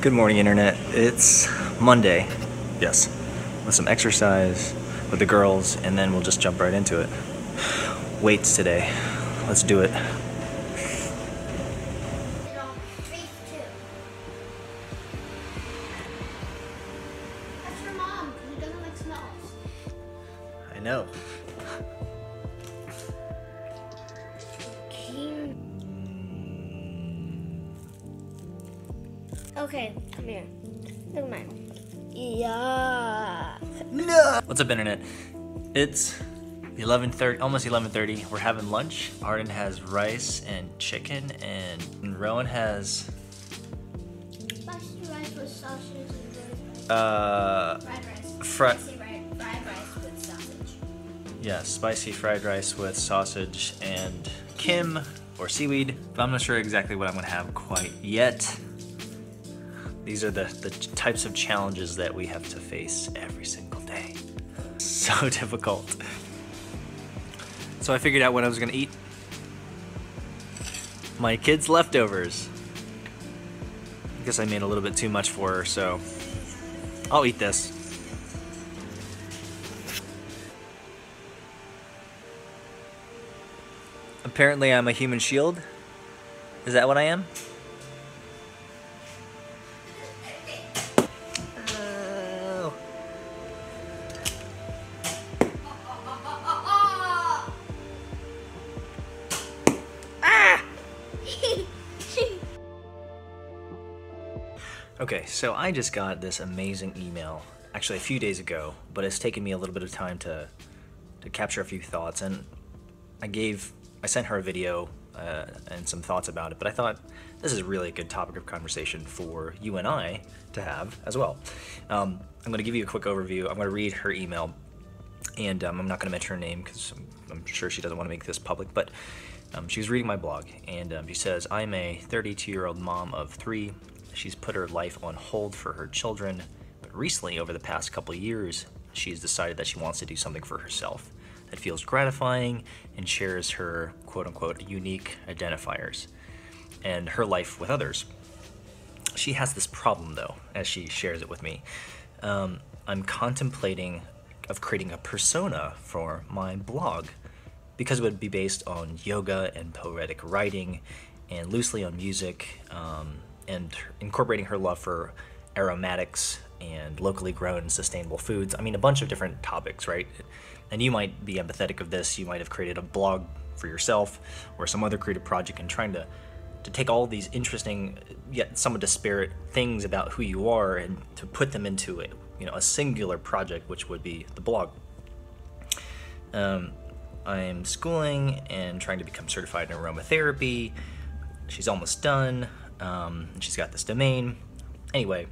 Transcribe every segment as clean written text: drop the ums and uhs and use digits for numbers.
Good morning, Internet. It's Monday. Yes. With some exercise with the girls, and then we'll just jump right into it. Weights today. Let's do it. That's your mom. Who doesn't like smells. I know. Okay, come here. Look at mine. Yeah. No. What's up, Internet? It's 11:30, almost 11:30. We're having lunch. Arden has rice and chicken, and Rowan has Spicy rice with sausage and fried rice. fried rice with sausage. yeah, spicy fried rice with sausage and Kim or seaweed. But I'm not sure exactly what I'm gonna have quite yet. These are the types of challenges that we have to face every single day. So difficult. So I figured out what I was gonna eat. My kid's leftovers. I guess I made a little bit too much for her, so I'll eat this. Apparently I'm a human shield. Is that what I am? Okay, so I just got this amazing email, actually a few days ago, but it's taken me a little bit of time to capture a few thoughts, and I sent her a video and some thoughts about it, but I thought this is really a good topic of conversation for you and I to have as well. I'm going to give you a quick overview. I'm going to read her email, and I'm not going to mention her name because I'm sure she doesn't want to make this public, but she was reading my blog, and she says, I'm a 32-year-old mom of 3. She's put her life on hold for her children, but recently, over the past couple of years, she's decided that she wants to do something for herself that feels gratifying and shares her quote-unquote unique identifiers and her life with others. She has this problem, though, as she shares it with me. I'm contemplating of creating a persona for my blog because it would be based on yoga and poetic writing and loosely on music, and incorporating her love for aromatics and locally grown sustainable foods. I mean, a bunch of different topics, right? And you might be empathetic of this. You might have created a blog for yourself or some other creative project and trying to take all these interesting yet somewhat disparate things about who you are and to put them into a singular project, which would be the blog. I'm schooling and trying to become certified in aromatherapy. She's almost done. She's got this domain. Anyway,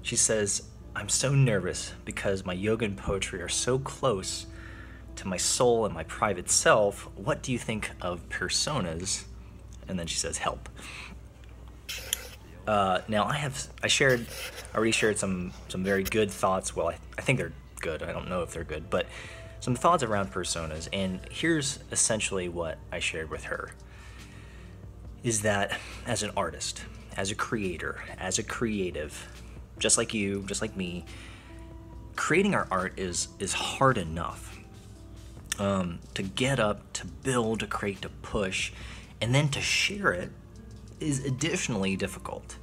she says, I'm so nervous because my yoga and poetry are so close to my soul and my private self. What do you think of personas? And then she says, help. Now I already shared some very good thoughts. Well, I think they're good. I don't know if they're good, but some thoughts around personas. And here's essentially what I shared with her. Is that as an artist, as a creator, as a creative, just like you, just like me, creating our art is hard enough. To get up, to build, to create, to push, and then to share it is additionally difficult.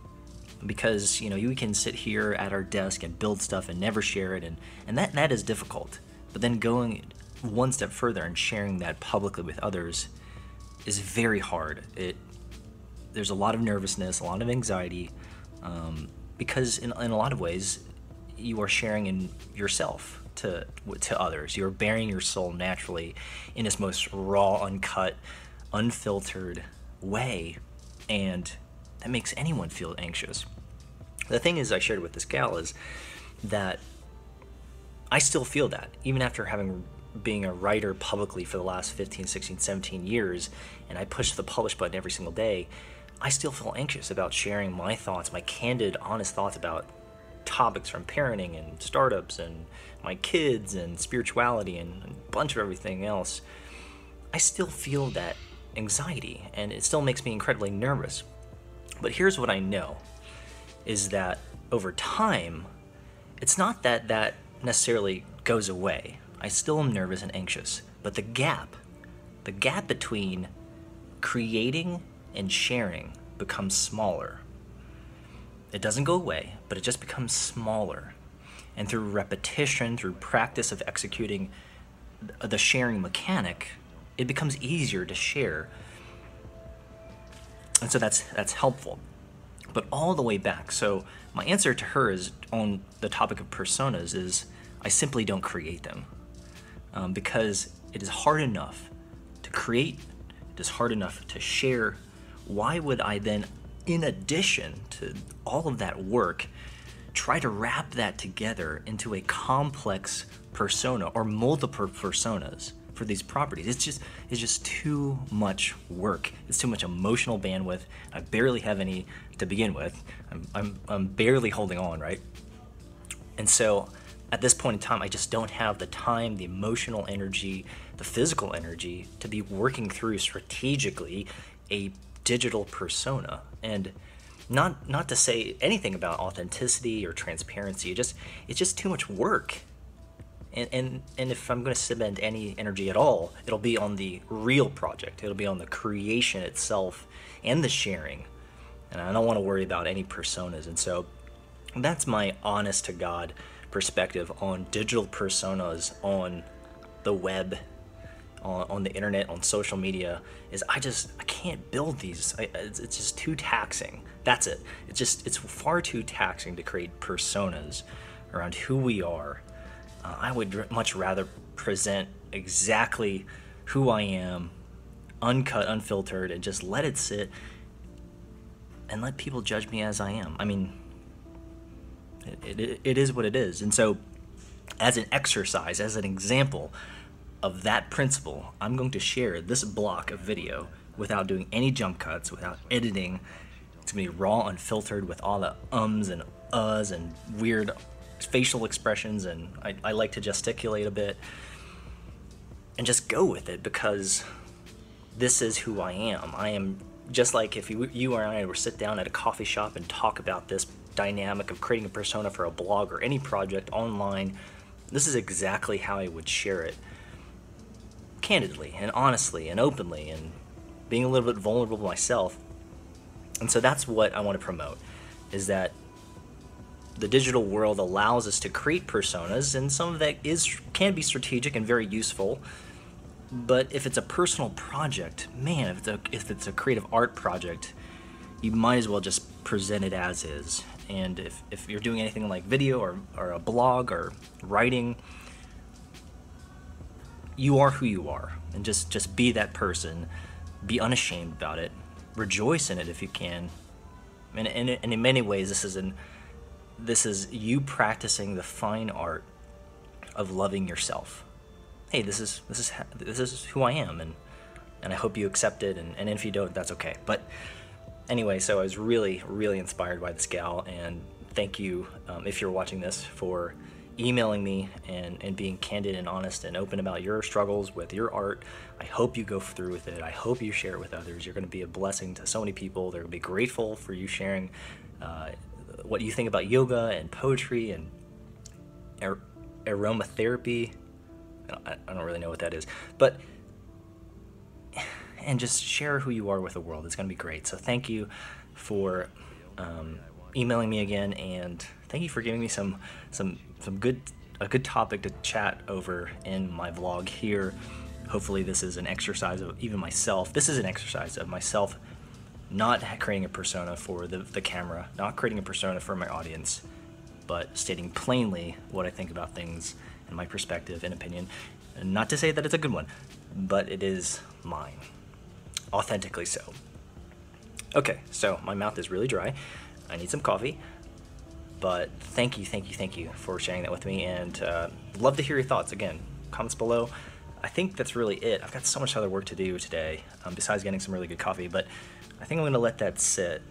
Because, you can sit here at our desk and build stuff and never share it, and that is difficult. But then going one step further and sharing that publicly with others is very hard. There's a lot of nervousness, a lot of anxiety, because in a lot of ways, you are sharing in yourself to others. You're bearing your soul naturally in its most raw, uncut, unfiltered way, and that makes anyone feel anxious. The thing is, I shared with this gal is that I still feel that, even after being a writer publicly for the last 15, 16, 17 years, and I push the publish button every single day, I still feel anxious about sharing my thoughts, my candid, honest thoughts about topics from parenting and startups and my kids and spirituality and a bunch of everything else. I still feel that anxiety, and it still makes me incredibly nervous. But here's what I know, is that over time, it's not that that necessarily goes away. I still am nervous and anxious, but the gap between creating and sharing becomes smaller. It doesn't go away, but it just becomes smaller. And through repetition, through practice of executing the sharing mechanic, it becomes easier to share. And so that's helpful. But all the way back, so my answer to her is on the topic of personas is I simply don't create them. Because it is hard enough to create, it is hard enough to share. Why would I then, in addition to all of that work, try to wrap that together into a complex persona or multiple personas for these properties? It's just too much work. It's too much emotional bandwidth. I barely have any to begin with. I'm barely holding on, right? And so at this point in time, I just don't have the time, the emotional energy, the physical energy to be working through strategically a digital persona. And not to say anything about authenticity or transparency, it's just too much work. And if I'm going to spend any energy at all, it'll be on the real project. It'll be on the creation itself and the sharing. And I don't want to worry about any personas. And so that's my honest to God perspective on digital personas on the web, on the internet, on social media, is I can't build these. It's just too taxing. That's it. It's far too taxing to create personas around who we are. I would much rather present exactly who I am, uncut, unfiltered, and just let it sit and let people judge me as I am. I mean, it is what it is. And so as an exercise, as an example of that principle, I'm going to share this block of video without doing any jump cuts, without editing. It's going to be raw, unfiltered, with all the ums and uhs and weird facial expressions, and I like to gesticulate a bit and just go with it, because this is who I am. I am just like if you or I were sit down at a coffee shop and talk about this dynamic of creating a persona for a blog or any project online. This is exactly how I would share it, candidly and honestly and openly, and being a little bit vulnerable myself. And so that's what I want to promote, is that the digital world allows us to create personas, and some of that can be strategic and very useful. But if it's a personal project, man, if it's a creative art project, you might as well just present it as is. And if you're doing anything like video or a blog or writing, you are who you are, and just be that person. Be unashamed about it. Rejoice in it if you can. And in many ways, this is you practicing the fine art of loving yourself. Hey, this is who I am, and I hope you accept it. And if you don't, that's okay. But anyway, so I was really, really inspired by this gal, and thank you, if you're watching this, for emailing me and being candid and honest and open about your struggles with your art. I hope you go through with it. I hope you share it with others. You're going to be a blessing to so many people. They're going to be grateful for you sharing what you think about yoga and poetry and aromatherapy. I don't really know what that is, but and just share who you are with the world. It's going to be great. So thank you for emailing me again, and thank you for giving me a good topic to chat over in my vlog here. Hopefully this is an exercise of even myself. This is an exercise of myself not creating a persona for the camera, not creating a persona for my audience, but stating plainly what I think about things and my perspective and opinion. And not to say that it's a good one, but it is mine. Authentically so. Okay, so my mouth is really dry. I need some coffee. But thank you for sharing that with me, and love to hear your thoughts. Again, comments below. I think that's really it. I've got so much other work to do today, besides getting some really good coffee, but I think I'm going to let that sit.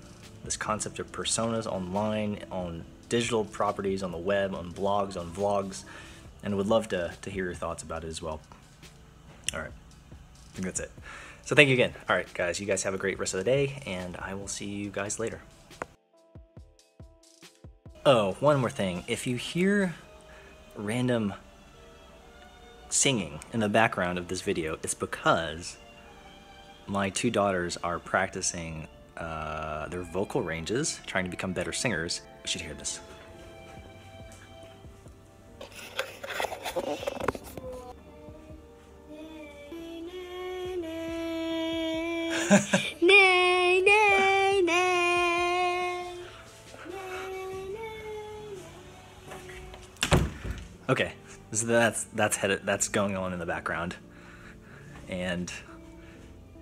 This concept of personas online, on digital properties, on the web, on blogs, on vlogs, and would love to hear your thoughts about it as well. All right, I think that's it. So thank you again. All right, guys, you guys have a great rest of the day, and I will see you guys later. Oh, one more thing. If you hear random singing in the background of this video, it's because my two daughters are practicing their vocal ranges, trying to become better singers. You should hear this. Nay, nay, nay. Okay, so that's going on in the background, and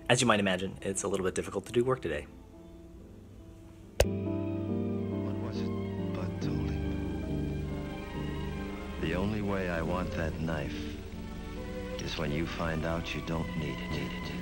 as you might imagine, it's a little bit difficult to do work today. What was it Bud told him? The only way I want that knife is when you find out you don't need it.